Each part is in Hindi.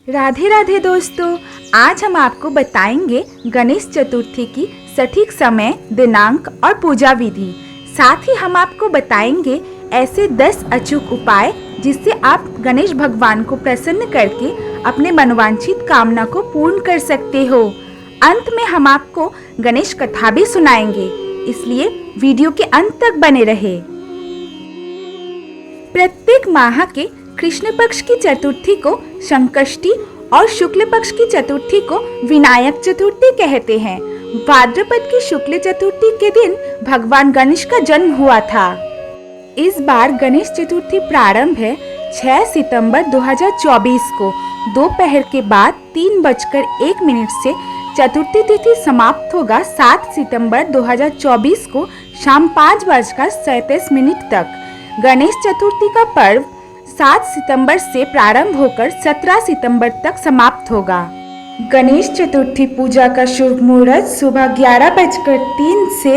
राधे राधे दोस्तों, आज हम आपको बताएंगे गणेश चतुर्थी की सटीक समय, दिनांक और पूजा विधि। साथ ही हम आपको बताएंगे ऐसे 10 अचूक उपाय जिससे आप गणेश भगवान को प्रसन्न करके अपने मनोवांछित कामना को पूर्ण कर सकते हो। अंत में हम आपको गणेश कथा भी सुनाएंगे, इसलिए वीडियो के अंत तक बने रहे। प्रत्येक माह के कृष्ण पक्ष की चतुर्थी को संकष्टी और शुक्ल पक्ष की चतुर्थी को विनायक चतुर्थी कहते हैं। भाद्रपद की शुक्ल चतुर्थी के दिन भगवान गणेश का जन्म हुआ था। इस बार गणेश चतुर्थी प्रारंभ है 6 सितंबर 2024 को दोपहर के बाद 3:01 से। चतुर्थी तिथि समाप्त होगा 7 सितंबर 2024 को शाम 5:37 तक। गणेश चतुर्थी का पर्व 7 सितंबर से प्रारंभ होकर 17 सितंबर तक समाप्त होगा। गणेश चतुर्थी पूजा का शुभ मुहूर्त सुबह 11:03 से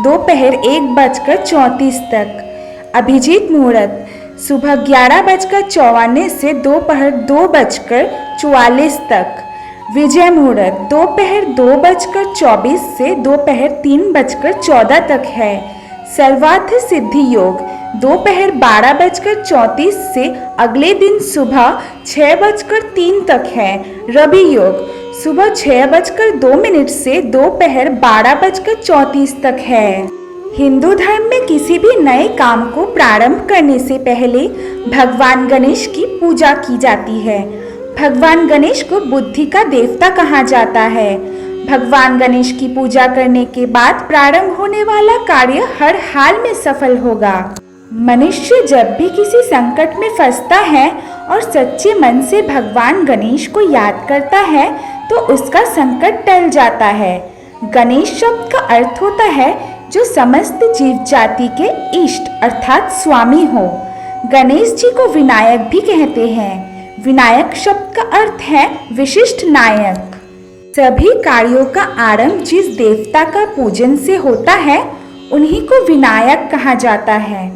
दोपहर 1:34 तक। अभिजीत मुहूर्त सुबह 11:54 से दोपहर 2:44 तक। विजय मुहूर्त दोपहर 2:24 से दोपहर 3:14 तक है। सर्वार्थ सिद्धि योग दोपहर 12:34 से अगले दिन सुबह 6:03 तक है। रवि योग सुबह 6:02 से दोपहर 12:34 तक है। हिंदू धर्म में किसी भी नए काम को प्रारंभ करने से पहले भगवान गणेश की पूजा की जाती है। भगवान गणेश को बुद्धि का देवता कहा जाता है। भगवान गणेश की पूजा करने के बाद प्रारंभ होने वाला कार्य हर हाल में सफल होगा। मनुष्य जब भी किसी संकट में फंसता है और सच्चे मन से भगवान गणेश को याद करता है तो उसका संकट टल जाता है। गणेश शब्द का अर्थ होता है जो समस्त जीव जाति के इष्ट अर्थात स्वामी हो। गणेश जी को विनायक भी कहते हैं। विनायक शब्द का अर्थ है विशिष्ट नायक। सभी कार्यों का आरंभ जिस देवता का पूजन से होता है उन्हीं को विनायक कहा जाता है।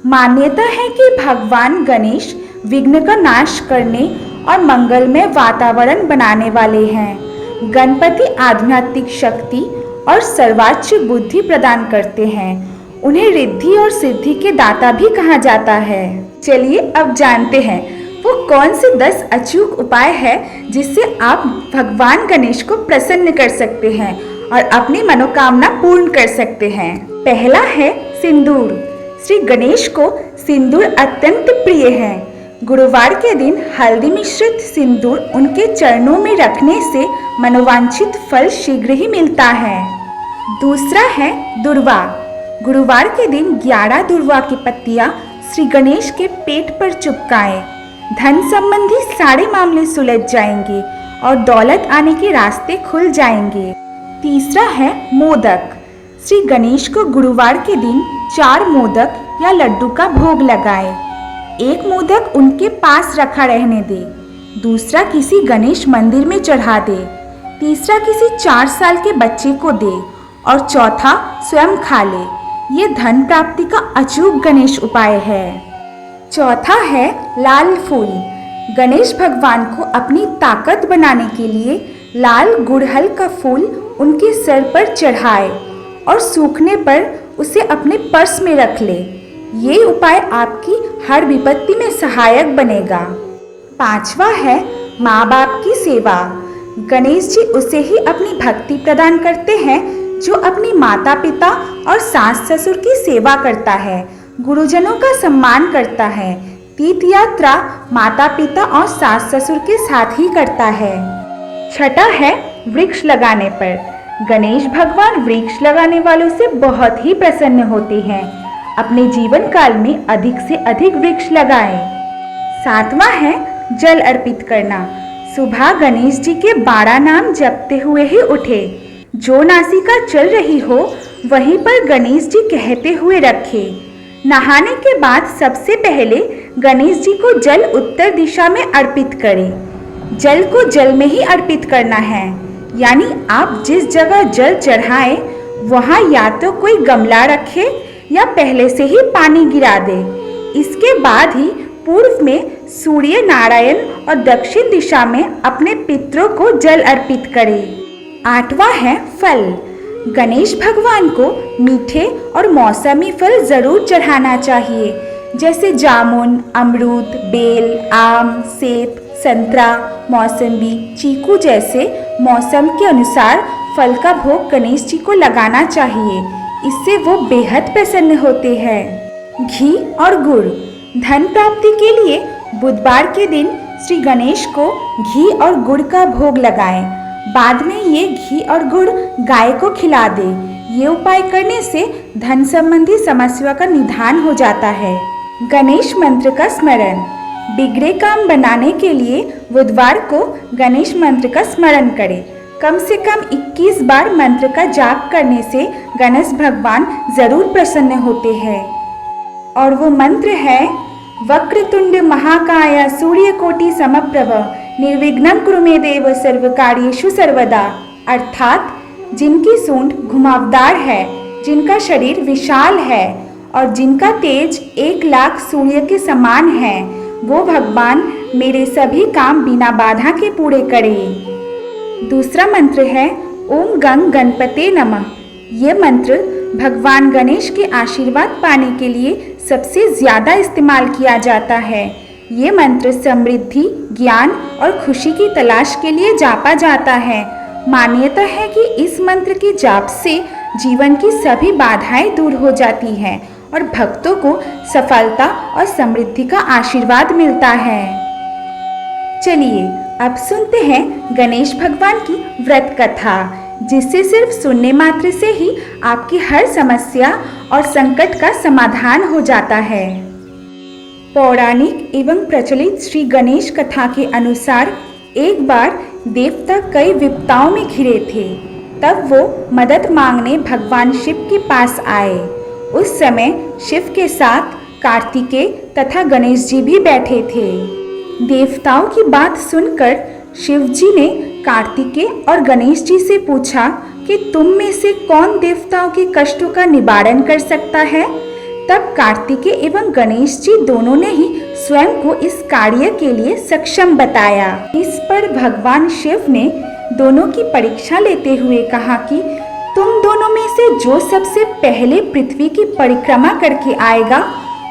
मान्यता है कि भगवान गणेश विघ्न का नाश करने और मंगलमय वातावरण बनाने वाले हैं। गणपति आध्यात्मिक शक्ति और सर्वोच्च बुद्धि प्रदान करते हैं। उन्हें रिद्धि और सिद्धि के दाता भी कहा जाता है। चलिए अब जानते हैं वो कौन से 10 अचूक उपाय है जिससे आप भगवान गणेश को प्रसन्न कर सकते हैं और अपनी मनोकामना पूर्ण कर सकते हैं। पहला है सिंदूर। श्री गणेश को सिंदूर अत्यंत प्रिय है। गुरुवार के दिन हल्दी मिश्रित सिंदूर उनके चरणों में रखने से मनोवांछित फल शीघ्र ही मिलता है। दूसरा है दुर्वा। गुरुवार के दिन 11 दुर्वा की पत्तियां श्री गणेश के पेट पर चिपकाएं। धन संबंधी सारे मामले सुलझ जाएंगे और दौलत आने के रास्ते खुल जाएंगे। तीसरा है मोदक। श्री गणेश को गुरुवार के दिन 4 मोदक या लड्डू का भोग लगाएं। एक मोदक उनके पास रखा रहने दे, दूसरा किसी गणेश मंदिर में चढ़ा दे, तीसरा किसी 4 साल के बच्चे को दे और चौथा स्वयं खा ले। ये धन प्राप्ति का अचूक गणेश उपाय है। चौथा है लाल फूल। गणेश भगवान को अपनी ताकत बनाने के लिए लाल गुड़हल का फूल उनके सर पर चढ़ाए और सूखने पर उसे अपने पर्स में रख ले। ये उपाय आपकी हर विपत्ति में सहायक बनेगा। पांचवा है माँ बाप की सेवा। गणेश जी उसे ही अपनी भक्ति प्रदान करते हैं जो अपनी माता पिता और सास ससुर की सेवा करता है, गुरुजनों का सम्मान करता है, तीर्थ यात्रा माता पिता और सास ससुर के साथ ही करता है। छठा है वृक्ष लगाने पर। गणेश भगवान वृक्ष लगाने वालों से बहुत ही प्रसन्न होते हैं। अपने जीवन काल में अधिक से अधिक वृक्ष लगाएं। सातवां है जल अर्पित करना। सुबह गणेश जी के 12 नाम जपते हुए ही उठे। जो नासिका चल रही हो वहीं पर गणेश जी कहते हुए रखे। नहाने के बाद सबसे पहले गणेश जी को जल उत्तर दिशा में अर्पित करें। जल को जल में ही अर्पित करना है, यानी आप जिस जगह जल चढ़ाएं वहां या तो कोई गमला रखे या पहले से ही पानी गिरा दे। इसके बाद ही पूर्व में सूर्य नारायण और दक्षिण दिशा में अपने पितरों को जल अर्पित करें। 8वां है फल। गणेश भगवान को मीठे और मौसमी फल जरूर चढ़ाना चाहिए, जैसे जामुन, अमरूद, बेल, आम, सेब, संतरा, मौसम्बी, चीकू जैसे मौसम के अनुसार फल का भोग गणेश जी को लगाना चाहिए। इससे वो बेहद प्रसन्न होते हैं। घी और गुड़। धन प्राप्ति के लिए बुधवार के दिन श्री गणेश को घी और गुड़ का भोग लगाएं। बाद में ये घी और गुड़ गाय को खिला दे। ये उपाय करने से धन संबंधी समस्या का निदान हो जाता है। गणेश मंत्र का स्मरण। बिगड़े काम बनाने के लिए बुधवार को गणेश मंत्र का स्मरण करें। कम से कम 21 बार मंत्र का जाप करने से गणेश भगवान जरूर प्रसन्न होते हैं। और वो मंत्र है वक्रतुंड महाकाय सूर्यकोटि समप्रभ निर्विघ्नं कुरु मे देव सर्वकार्येषु सर्वदा। अर्थात जिनकी सूंड घुमावदार है, जिनका शरीर विशाल है और जिनका तेज 1,00,000 सूर्य के समान है, वो भगवान मेरे सभी काम बिना बाधा के पूरे करे। दूसरा मंत्र है ओम गंग गणपते नमः। ये मंत्र भगवान गणेश के आशीर्वाद पाने के लिए सबसे ज़्यादा इस्तेमाल किया जाता है। ये मंत्र समृद्धि, ज्ञान और खुशी की तलाश के लिए जापा जाता है। मान्यता है कि इस मंत्र के जाप से जीवन की सभी बाधाएं दूर हो जाती हैं और भक्तों को सफलता और समृद्धि का आशीर्वाद मिलता है। चलिए अब सुनते हैं गणेश भगवान की व्रत कथा, जिससे सिर्फ सुनने मात्र से ही आपकी हर समस्या और संकट का समाधान हो जाता है। पौराणिक एवं प्रचलित श्री गणेश कथा के अनुसार एक बार देवता कई विपदाओं में घिरे थे। तब वो मदद मांगने भगवान शिव के पास आए। उस समय शिव के साथ कार्तिकेय तथा गणेश जी भी बैठे थे। देवताओं की बात सुनकर शिव जी ने कार्तिकेय और गणेश जी से पूछा कि तुम में से कौन देवताओं के कष्टों का निवारण कर सकता है। तब कार्तिकेय एवं गणेश जी दोनों ने ही स्वयं को इस कार्य के लिए सक्षम बताया। इस पर भगवान शिव ने दोनों की परीक्षा लेते हुए कहा कि तुम दोनों में से जो सबसे पहले पृथ्वी की परिक्रमा करके आएगा,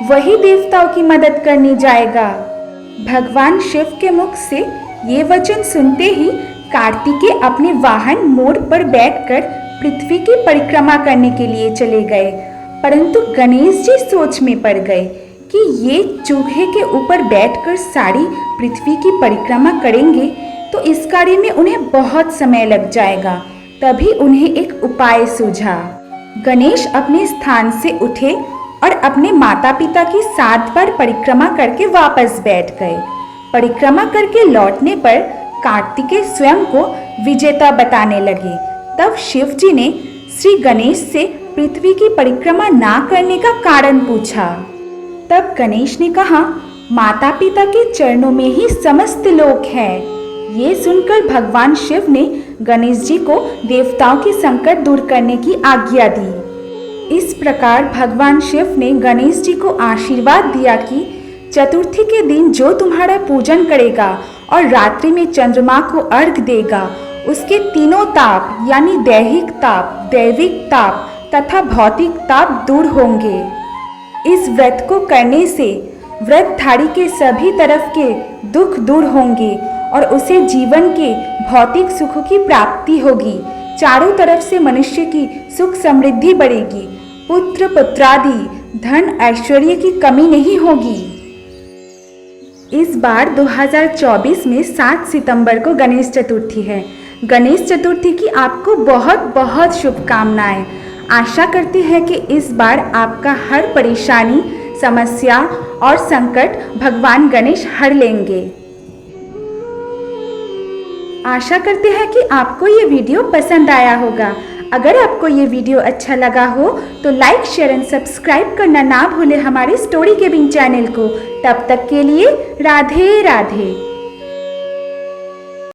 वही देवताओं की मदद करने जाएगा। भगवान शिव के मुख से ये वचन सुनते ही कार्तिकेय अपने वाहन मोर पर बैठकर पृथ्वी की परिक्रमा करने के लिए चले गए। परंतु गणेश जी सोच में पड़ गए कि ये चूहे के ऊपर बैठकर सारी पृथ्वी की परिक्रमा करेंगे तो इस कार्य में उन्हें बहुत समय लग जाएगा। तभी उन्हें एक उपाय सूझा। गणेश अपने स्थान से उठे और अपने माता पिता की 7 बार परिक्रमा करके वापस बैठ गए। परिक्रमा करके लौटने पर कार्तिकेय स्वयं को विजेता बताने लगे। तब शिव जी ने श्री गणेश से पृथ्वी की परिक्रमा ना करने का कारण पूछा। तब गणेश ने कहा, माता पिता के चरणों में ही समस्त लोक है। ये सुनकर भगवान शिव ने गणेश जी को देवताओं के संकट दूर करने की आज्ञा दी। इस प्रकार भगवान शिव ने गणेश जी को आशीर्वाद दिया कि चतुर्थी के दिन जो तुम्हारा पूजन करेगा और रात्रि में चंद्रमा को अर्घ देगा, उसके तीनों ताप यानी दैहिक ताप, दैविक ताप तथा भौतिक ताप दूर होंगे। इस व्रत को करने से व्रतधारी के सभी तरफ के दुख दूर होंगे और उसे जीवन के भौतिक सुख की प्राप्ति होगी। चारों तरफ से मनुष्य की सुख समृद्धि बढ़ेगी। पुत्र पुत्रादि धन ऐश्वर्य की कमी नहीं होगी। इस बार 2024 में 7 सितंबर को गणेश चतुर्थी है। गणेश चतुर्थी की आपको बहुत बहुत शुभकामनाएं। आशा करते हैं कि इस बार आपका हर परेशानी, समस्या और संकट भगवान गणेश हर लेंगे। आशा करते हैं कि आपको ये वीडियो पसंद आया होगा। अगर आपको ये वीडियो अच्छा लगा हो तो लाइक, शेयर एंड सब्सक्राइब करना ना भूलें हमारे स्टोरी केबिन चैनल को। तब तक के लिए राधे राधे।